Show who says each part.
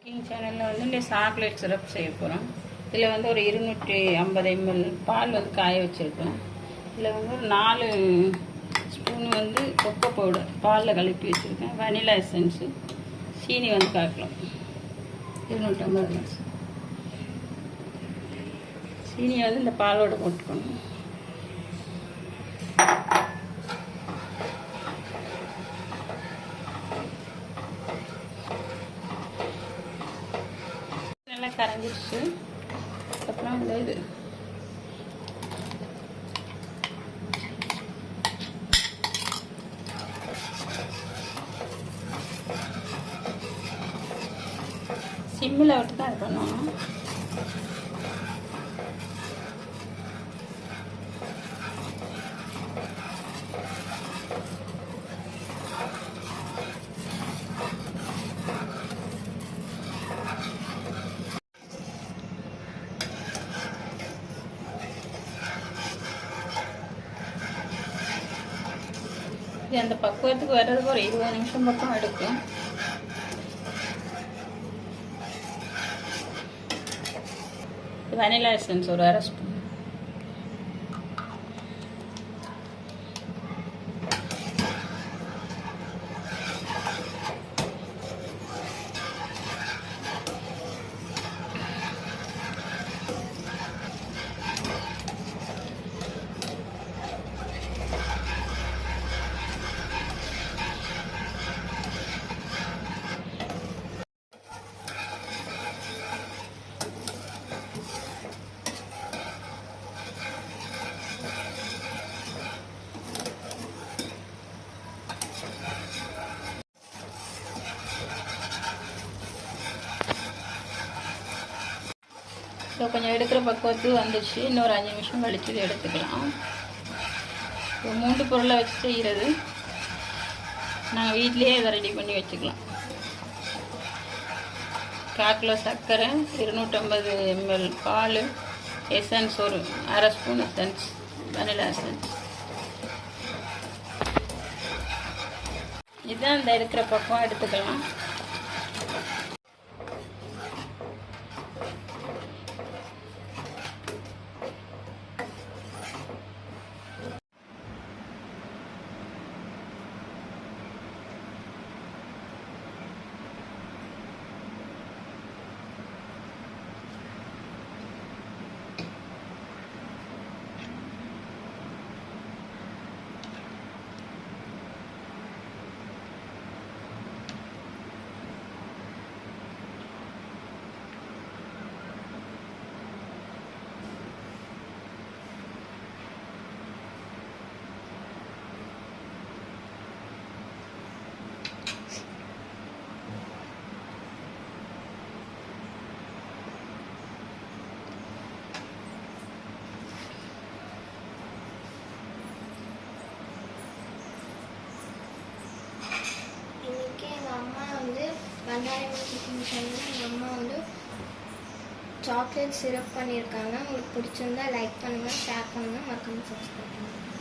Speaker 1: Cooking சேனலில் வந்து இந்த சாக்லேட் சிரப் செய்ய போகிறோம். இதில் வந்து ஒரு 250 ml பால் வந்து காய வச்சுருக்கோம். இதில் வந்து ஒரு 4 ஸ்பூன் வந்து கொக்கோ பவுடர் பாலில் கலப்பி வச்சுருக்கேன். வனிலா எசன்ஸு, சீனி வந்து காக்கலாம் 250 ml. சீனியை வந்து இந்த பாலோடு போட்டுக்கணும். நல்லா கரைஞ்சிடுச்சு. அப்புறம் வந்து இது சிம்மில் விட்டு தான் இது பண்ணணும். இது அந்த பக்குவத்துக்கு வர்றதுக்கு ஒரு 20 நிமிஷம் பக்கம் எடுக்கும். வனிலா எசன்ஸ் ஒரு 1/2 ஸ்பூன். ஸோ கொஞ்சம் எடுக்கிற பக்குவத்துக்கு வந்துச்சு. இன்னொரு 5 நிமிஷம் கழிச்சு எடுத்துக்கலாம். இப்போ 3 பொருளை வச்சு செய்கிறது. நாங்கள் வீட்லேயே இதை ரெடி பண்ணி வச்சுக்கலாம். 1/4 கிலோ சர்க்கரை, 250 ml பால், எசன்ஸ் ஒரு 1/2 ஸ்பூன் எசன்ஸ், வனிலா எசன்ஸ். இதுதான் இந்த எடுக்கிற பக்கம் எடுத்துக்கலாம்.
Speaker 2: வெங்காயம் குக்கிங் சேனல் எங்கள் அம்மா வந்து சாக்லேட் சிரப் பண்ணியிருக்காங்க. உங்களுக்கு பிடிச்சிருந்தா லைக் பண்ணுங்கள், ஷேர் பண்ணுங்கள், மறக்காமல் சப்ஸ்கிரைப் பண்ணுங்கள்.